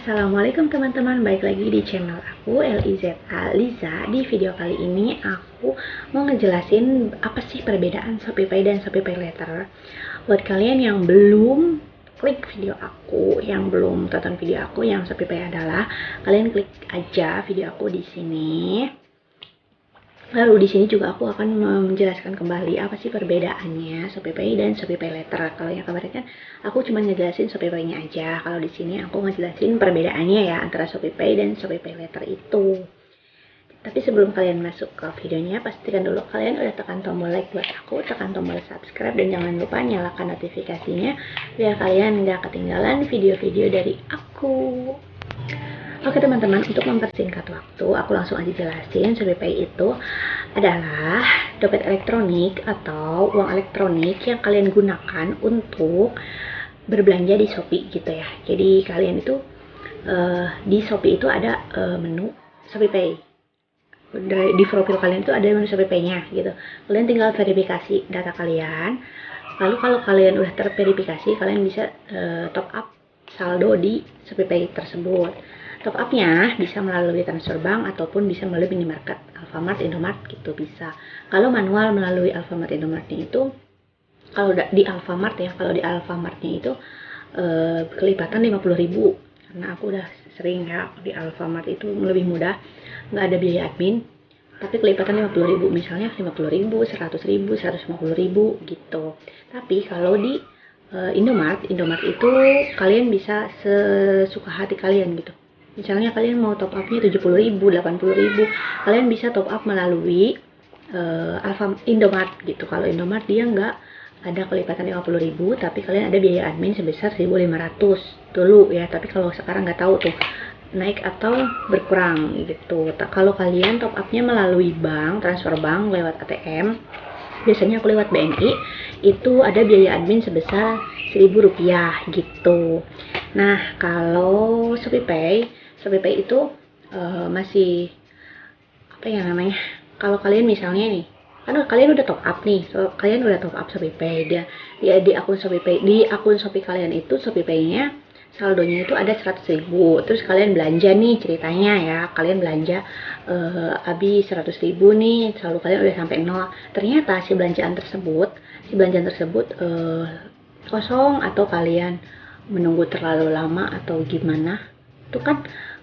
Assalamualaikum teman-teman, balik lagi di channel aku Liza. Di video kali ini aku mau ngejelasin apa sih perbedaan ShopeePay dan ShopeePay Later. Buat kalian yang belum klik video aku, yang belum tonton video aku yang ShopeePay adalah, kalian klik aja video aku di sini. Lalu di sini juga aku akan menjelaskan kembali apa sih perbedaannya ShopeePay dan ShopeePay Later. Kalau yang kemarin kan aku cuma ngejelasin ShopeePay-nya aja. Kalau di sini aku ngejelasin perbedaannya ya antara ShopeePay dan ShopeePay Later itu. Tapi sebelum kalian masuk ke videonya, pastikan dulu kalian udah tekan tombol like buat aku, tekan tombol subscribe, dan jangan lupa nyalakan notifikasinya biar kalian nggak ketinggalan video-video dari aku. Oke teman-teman, untuk mempersingkat waktu, aku langsung aja jelasin. ShopeePay itu adalah dompet elektronik atau uang elektronik yang kalian gunakan untuk berbelanja di Shopee gitu ya. Jadi kalian itu di Shopee itu ada menu ShopeePay. Di profil kalian itu ada menu ShopeePay-nya gitu. Kalian tinggal verifikasi data kalian. Lalu kalau kalian udah terverifikasi, kalian bisa top up saldo di ShopeePay tersebut. Top up-nya bisa melalui transfer bank ataupun bisa melalui minimarket, Alfamart, Indomart gitu bisa. Kalau manual melalui Alfamart, Indomartnya itu, kalau di Alfamart ya, kalau di Alfamartnya itu kelipatan 50.000. Karena aku udah sering ya di Alfamart itu lebih mudah, nggak ada biaya admin. Tapi kelipatan 50.000, misalnya 50.000, 100.000, 150.000 gitu. Tapi kalau di Indomart itu kalian bisa sesuka hati kalian gitu. Misalnya kalian mau top up-nya 70.000, 80.000, kalian bisa top up melalui Indomart gitu. Kalau Indomart dia nggak ada kelipatan 50.000, tapi kalian ada biaya admin sebesar 1.500 dulu ya. Tapi kalau sekarang nggak tahu tuh naik atau berkurang gitu. Kalau kalian top up-nya melalui bank, transfer bank lewat ATM, biasanya aku lewat BNI, itu ada biaya admin sebesar Rp1.000 gitu. Nah, kalau ShopeePay itu masih apa ya namanya? Kalau kalian misalnya nih, kan kalian udah top up nih, kalian udah top up ShopeePay, di akun ShopeePay, di akun Shopee kalian itu ShopeePay-nya saldonya itu ada 100.000. Terus kalian belanja nih, ceritanya ya, kalian belanja habis 100.000 nih, saldo kalian udah sampai 0. Ternyata si belanjaan tersebut kosong, atau kalian menunggu terlalu lama atau gimana, itu kan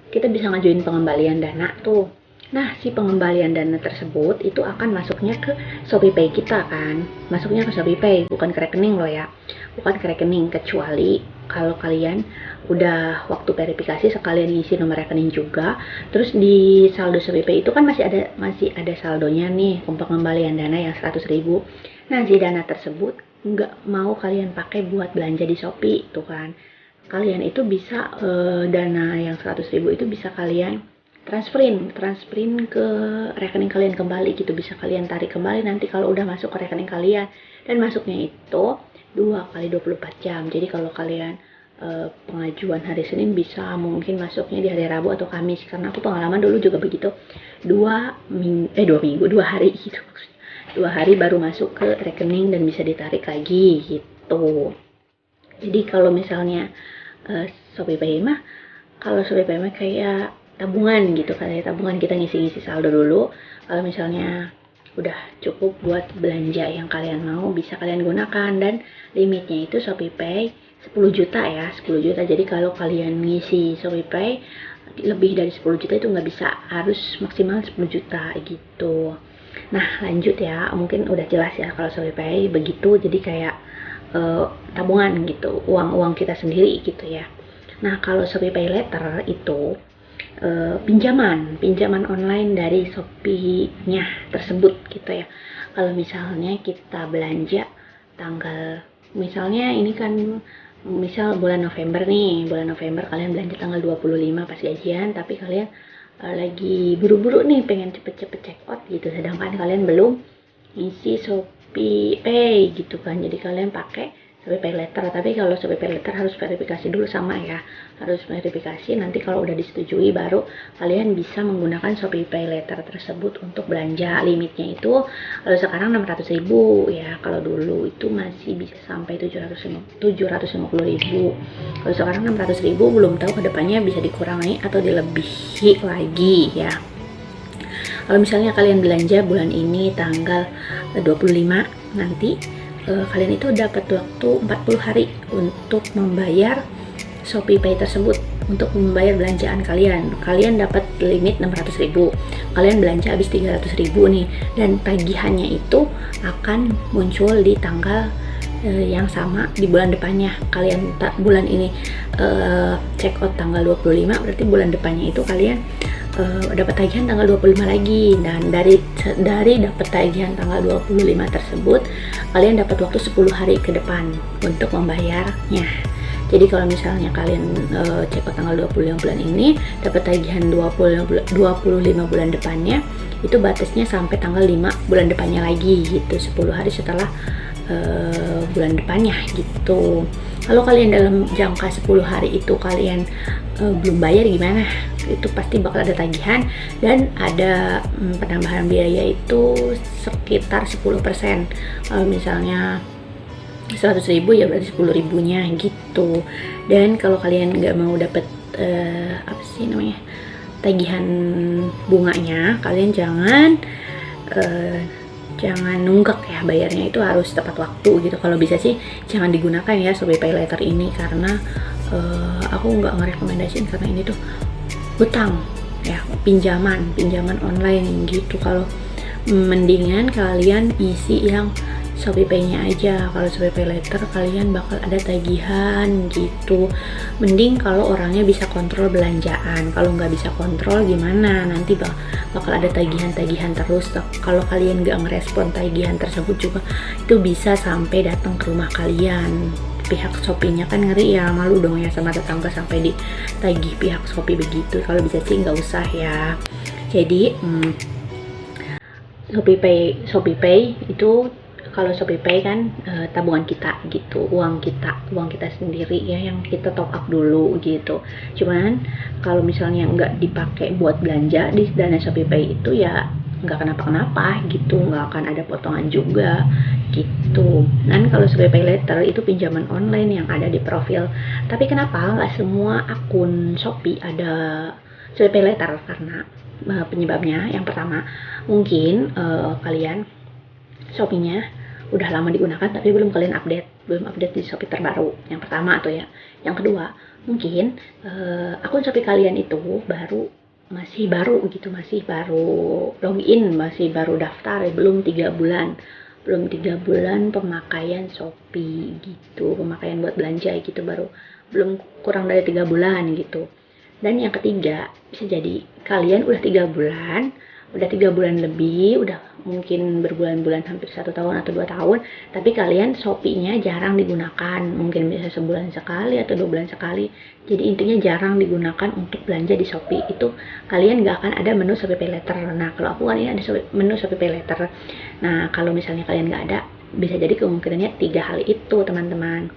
kita bisa ngajuin pengembalian dana tuh. Nah, si pengembalian dana tersebut itu akan masuknya ke ShopeePay kita kan. Masuknya ke ShopeePay, bukan ke rekening loh ya. Bukan ke rekening, kecuali kalau kalian udah waktu verifikasi sekalian ngisi nomor rekening juga. Terus di saldo ShopeePay itu kan masih ada saldonya nih, pengembalian dana yang 100.000. Nah, si dana tersebut nggak mau kalian pakai buat belanja di Shopee tuh kan. Kalian itu bisa dana yang 100.000 itu bisa kalian transferin ke rekening kalian kembali gitu, bisa kalian tarik kembali nanti kalau udah masuk ke rekening kalian. Dan masuknya itu 2 kali 24 jam. Jadi kalau kalian pengajuan hari Senin, bisa mungkin masuknya di hari Rabu atau Kamis, karena aku pengalaman dulu juga begitu, 2 hari gitu maksudnya. 2 hari baru masuk ke rekening dan bisa ditarik lagi gitu. Jadi kalau misalnya ShopeePay mah kayak tabungan gitu, kayak tabungan kita ngisi-ngisi saldo dulu. Kalau misalnya udah cukup buat belanja yang kalian mau, bisa kalian gunakan. Dan limitnya itu ShopeePay 10 juta ya, 10 juta. Jadi kalau kalian ngisi ShopeePay lebih dari 10 juta itu nggak bisa, harus maksimal 10 juta gitu. Nah, lanjut ya, mungkin udah jelas ya kalau ShopeePay begitu, jadi kayak tabungan gitu, uang kita sendiri gitu ya. Nah, kalau ShopeePay Later itu pinjaman online dari Shopee-nya tersebut gitu ya. Kalau misalnya kita belanja tanggal, misalnya ini kan misal bulan November kalian belanja tanggal 25 pas gajian, tapi kalian lagi buru-buru nih pengen cepet-cepet check out gitu, sedangkan kalian belum isi ShopeePay gitu kan. Jadi kalian pakai Shopee Pay Later. Tapi kalau Shopee Pay Later harus verifikasi dulu sama ya, harus verifikasi. Nanti kalau udah disetujui baru kalian bisa menggunakan Shopee Pay Later tersebut untuk belanja. Limitnya itu kalau sekarang 600.000 ya, kalau dulu itu masih bisa sampai 750.000. Kalau sekarang 600.000, belum tahu kedepannya bisa dikurangi atau dilebihi lagi ya. Kalau misalnya kalian belanja bulan ini tanggal 25 nanti, kalian itu dapat waktu 40 hari untuk membayar Shopee Pay tersebut, untuk membayar belanjaan kalian. Kalian dapat limit 600.000, kalian belanja habis 300.000 nih, dan tagihannya itu akan muncul di tanggal yang sama di bulan depannya. Kalian bulan ini check out tanggal 25, berarti bulan depannya itu kalian dapat tagihan tanggal 25 lagi. Dan dari dapat tagihan tanggal 25 tersebut, kalian dapat waktu 10 hari ke depan untuk membayarnya. Jadi kalau misalnya kalian check out tanggal 25 bulan ini, dapat tagihan 25 bulan depannya, itu batasnya sampai tanggal 5 bulan depannya lagi gitu, 10 hari setelah bulan depannya gitu. Kalau kalian dalam jangka 10 hari itu kalian belum bayar gimana? Itu pasti bakal ada tagihan dan ada penambahan biaya itu sekitar 10%. Kalau misalnya 100.000 ya berarti 10.000-nya gitu. Dan kalau kalian nggak mau dapet apa sih namanya, tagihan bunganya, kalian jangan nunggak ya, bayarnya itu harus tepat waktu gitu. Kalau bisa sih jangan digunakan ya Shopee Pay Later ini, karena aku nggak ngerekomendasiin, karena ini tuh utang ya, pinjaman online gitu. Kalau mendingan kalian isi yang Shopee Pay-nya aja. Kalau Shopee Pay Later kalian bakal ada tagihan gitu. Mending kalau orangnya bisa kontrol belanjaan. Kalau nggak bisa kontrol gimana? Nanti bakal ada tagihan-tagihan terus. Kalau kalian nggak ngerespon tagihan tersebut juga, itu bisa sampai datang ke rumah kalian. Pihak Shopee-nya kan ngeri ya, malu dong ya sama tetangga sampai ditagih pihak Shopee begitu. Kalau bisa sih nggak usah ya. Jadi Shopee Pay itu, kalau Shopee Pay kan tabungan kita gitu, uang kita sendiri ya, yang kita top up dulu gitu. Cuman kalau misalnya nggak dipakai buat belanja di dana Shopee Pay itu ya nggak kenapa-kenapa gitu, nggak akan ada potongan juga gitu. Dan kalau Shopee Pay Later itu pinjaman online yang ada di profil. Tapi kenapa nggak semua akun Shopee ada Shopee Pay Later? Karena penyebabnya yang pertama, mungkin kalian Shopee-nya udah lama digunakan tapi belum update di Shopee terbaru. Yang pertama tuh ya. Yang kedua, mungkin akun Shopee kalian itu masih baru gitu, masih baru login, masih baru daftar, belum 3 bulan pemakaian Shopee gitu, pemakaian buat belanja gitu, belum kurang dari 3 bulan gitu. Dan yang ketiga, bisa jadi kalian udah 3 bulan lebih, udah mungkin berbulan-bulan, hampir 1 tahun atau 2 tahun, tapi kalian Shopee-nya jarang digunakan, mungkin bisa sebulan sekali atau 2 bulan sekali. Jadi intinya jarang digunakan untuk belanja di Shopee. Itu kalian nggak akan ada menu Shopee Pay Later. Nah, kalau aku kan ini ada menu Shopee Pay Later. Nah, kalau misalnya kalian nggak ada, bisa jadi kemungkinannya 3 hal itu, teman-teman.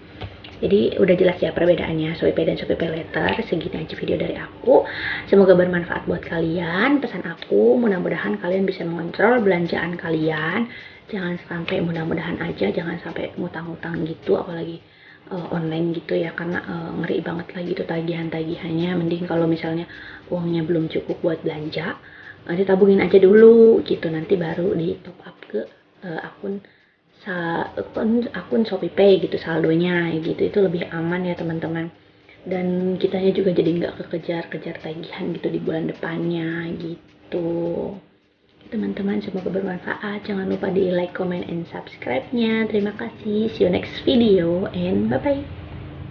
Jadi udah jelas ya perbedaannya Shopee Pay dan Shopee Pay Later. Segini aja video dari aku. Semoga bermanfaat buat kalian. Pesan aku, mudah-mudahan kalian bisa mengontrol belanjaan kalian. Jangan sampai, mudah-mudahan aja jangan sampai ngutang-ngutang gitu, apalagi online gitu ya, karena ngeri banget lagi tuh tagihan-tagihannya. Mending kalau misalnya uangnya belum cukup buat belanja, ditabungin aja dulu gitu, nanti baru di top up ke akun Shopee Pay gitu, saldonya gitu. Itu lebih aman ya teman-teman, dan kitanya juga jadi nggak kekejar-kejar tagihan gitu di bulan depannya gitu. Teman-teman, semoga bermanfaat. Jangan lupa di like, comment, and subscribe-nya. Terima kasih. See you next video and bye bye.